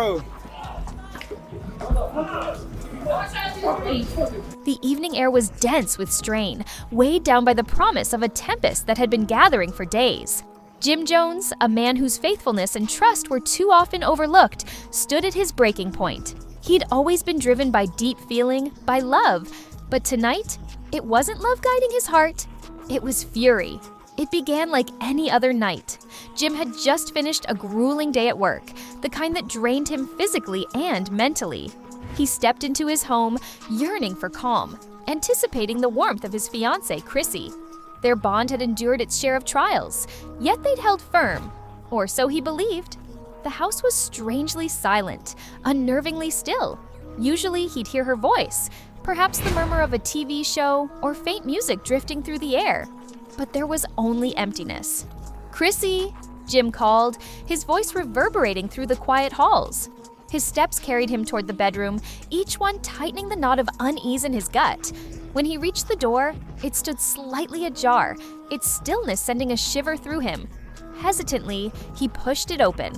bro. The evening air was dense with strain, weighed down by the promise of a tempest that had been gathering for days. Jim Jones, a man whose faithfulness and trust were too often overlooked, stood at his breaking point. He'd always been driven by deep feeling, by love, but tonight, it wasn't love guiding his heart, it was fury. It began like any other night. Jim had just finished a grueling day at work, the kind that drained him physically and mentally. He stepped into his home, yearning for calm, anticipating the warmth of his fiancée, Chrissy. Their bond had endured its share of trials, yet they'd held firm, or so he believed. The house was strangely silent, unnervingly still. Usually he'd hear her voice, perhaps the murmur of a TV show or faint music drifting through the air. But there was only emptiness. "Chrissy," Jim called, his voice reverberating through the quiet halls. His steps carried him toward the bedroom, each one tightening the knot of unease in his gut. When he reached the door, it stood slightly ajar, its stillness sending a shiver through him. Hesitantly, he pushed it open.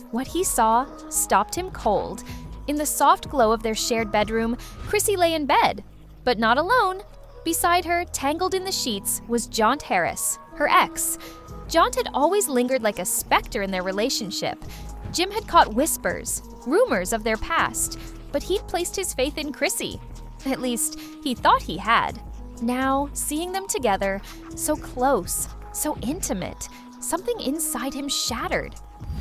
What he saw stopped him cold. In the soft glow of their shared bedroom, Chrissy lay in bed, but not alone. Beside her, tangled in the sheets, was Jonta Harris, her ex. Jonta had always lingered like a specter in their relationship. Jim had caught whispers, rumors of their past, but he'd placed his faith in Chrissy. At least, he thought he had. Now, seeing them together, so close, so intimate, something inside him shattered.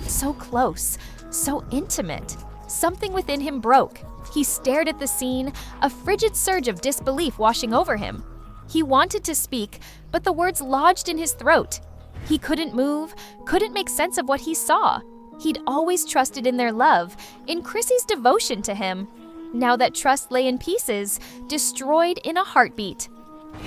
So close, so intimate. Something within him broke. He stared at the scene, a frigid surge of disbelief washing over him. He wanted to speak, but the words lodged in his throat. He couldn't move, couldn't make sense of what he saw. He'd always trusted in their love, in Chrissy's devotion to him. Now that trust lay in pieces, destroyed in a heartbeat.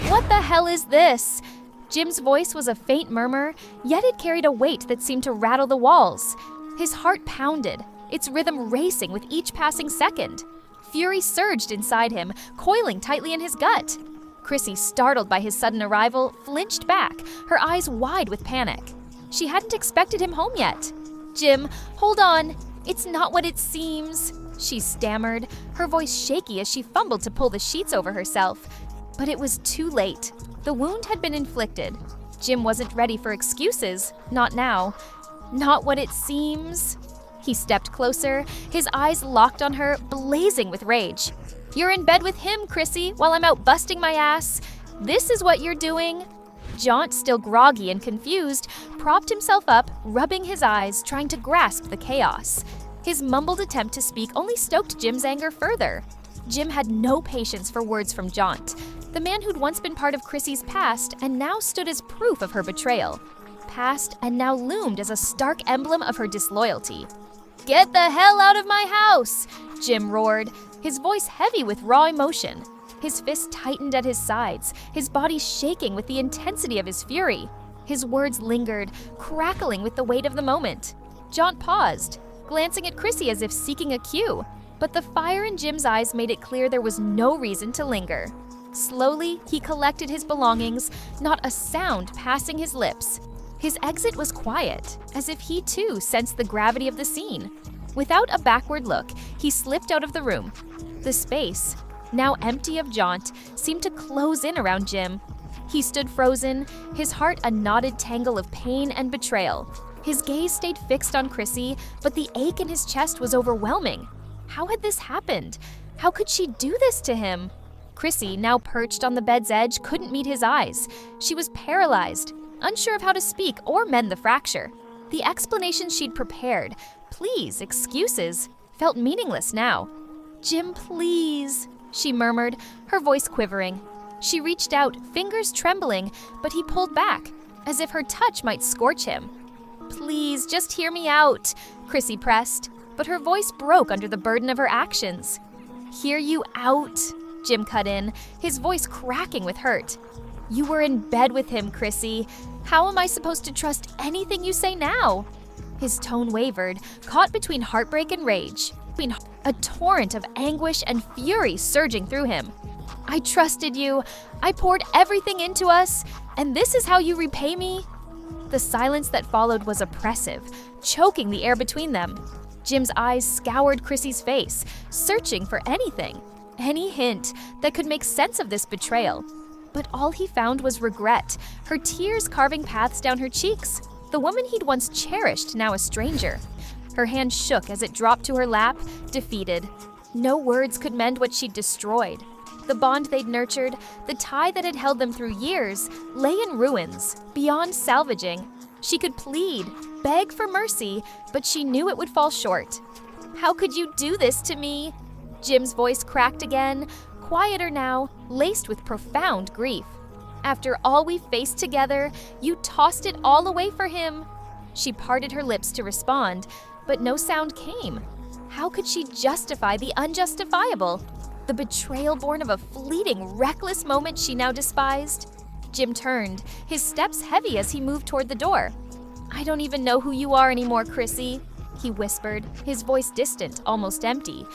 "What the hell is this?" Jim's voice was a faint murmur, yet it carried a weight that seemed to rattle the walls. His heart pounded, its rhythm racing with each passing second. Fury surged inside him, coiling tightly in his gut. Chrissy, startled by his sudden arrival, flinched back, her eyes wide with panic. She hadn't expected him home yet. "Jim, hold on. It's not what it seems," she stammered, her voice shaky as she fumbled to pull the sheets over herself. But it was too late. The wound had been inflicted. Jim wasn't ready for excuses, not now. "Not what it seems." He stepped closer, his eyes locked on her, blazing with rage. "You're in bed with him, Chrissy, while I'm out busting my ass. This is what you're doing." Jonta, still groggy and confused, propped himself up, rubbing his eyes, trying to grasp the chaos. His mumbled attempt to speak only stoked Jim's anger further. Jim had no patience for words from Jonta, the man who'd once been part of Chrissy's past and now stood as proof of her betrayal. Past and now loomed as a stark emblem of her disloyalty. "Get the hell out of my house!" Jim roared, his voice heavy with raw emotion. His fists tightened at his sides, his body shaking with the intensity of his fury. His words lingered, crackling with the weight of the moment. Jonta paused, glancing at Chrissy as if seeking a cue, but the fire in Jim's eyes made it clear there was no reason to linger. Slowly, he collected his belongings, not a sound passing his lips. His exit was quiet, as if he too sensed the gravity of the scene. Without a backward look, he slipped out of the room. The space, now empty of Jonta, seemed to close in around Jim. He stood frozen, his heart a knotted tangle of pain and betrayal. His gaze stayed fixed on Chrissy, but the ache in his chest was overwhelming. How had this happened? How could she do this to him? Chrissy, now perched on the bed's edge, couldn't meet his eyes. She was paralyzed, unsure of how to speak or mend the fracture. The explanations she'd prepared, pleas, excuses, felt meaningless now. "Jim, please," she murmured, her voice quivering. She reached out, fingers trembling, but he pulled back, as if her touch might scorch him. "Please, just hear me out," Chrissy pressed, but her voice broke under the burden of her actions. "Hear you out," Jim cut in, his voice cracking with hurt. "You were in bed with him, Chrissy. How am I supposed to trust anything you say now?" His tone wavered, caught between heartbreak and rage, between a torrent of anguish and fury surging through him. "I trusted you. I poured everything into us, and this is how you repay me?" The silence that followed was oppressive, choking the air between them. Jim's eyes scoured Chrissy's face, searching for anything, any hint that could make sense of this betrayal. But all he found was regret, her tears carving paths down her cheeks. The woman he'd once cherished, now a stranger. Her hand shook as it dropped to her lap, defeated. No words could mend what she'd destroyed. The bond they'd nurtured, the tie that had held them through years, lay in ruins, beyond salvaging. She could plead, beg for mercy, but she knew it would fall short. "How could you do this to me?" Jim's voice cracked again, quieter now, laced with profound grief. "After all we faced together, you tossed it all away for him." She parted her lips to respond, but no sound came. How could she justify the unjustifiable? The betrayal born of a fleeting, reckless moment she now despised? Jim turned, his steps heavy as he moved toward the door. "I don't even know who you are anymore, Chrissy," he whispered, his voice distant, almost empty.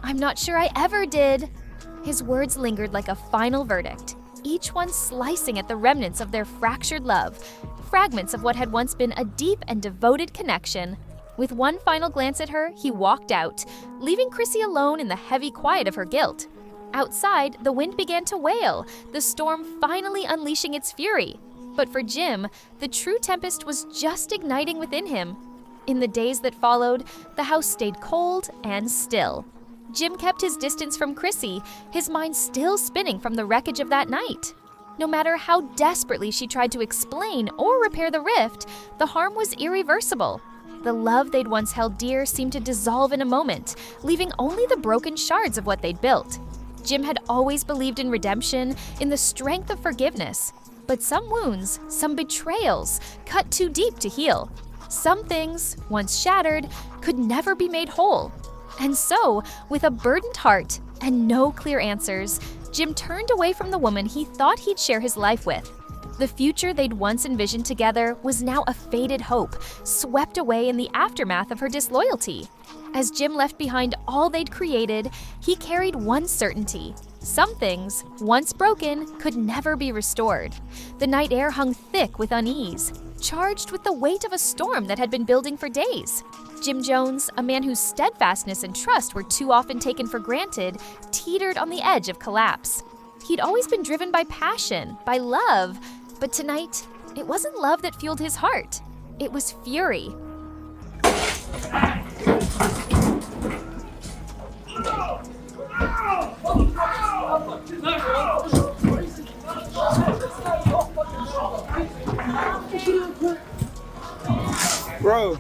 "I'm not sure I ever did." His words lingered like a final verdict, each one slicing at the remnants of their fractured love, fragments of what had once been a deep and devoted connection. With one final glance at her, he walked out, leaving Chrissy alone in the heavy quiet of her guilt. Outside, the wind began to wail, the storm finally unleashing its fury. But for Jim, the true tempest was just igniting within him. In the days that followed, the house stayed cold and still. Jim kept his distance from Chrissy, his mind still spinning from the wreckage of that night. No matter how desperately she tried to explain or repair the rift, the harm was irreversible. The love they'd once held dear seemed to dissolve in a moment, leaving only the broken shards of what they'd built. Jim had always believed in redemption, in the strength of forgiveness. But some wounds, some betrayals, cut too deep to heal. Some things, once shattered, could never be made whole. And so, with a burdened heart and no clear answers, Jim turned away from the woman he thought he'd share his life with. The future they'd once envisioned together was now a faded hope, swept away in the aftermath of her disloyalty. As Jim left behind all they'd created, he carried one certainty. Some things, once broken, could never be restored. The night air hung thick with unease, charged with the weight of a storm that had been building for days. Jim Jones, a man whose steadfastness and trust were too often taken for granted, teetered on the edge of collapse. He'd always been driven by passion, by love, but tonight, it wasn't love that fueled his heart. It was fury. Bro.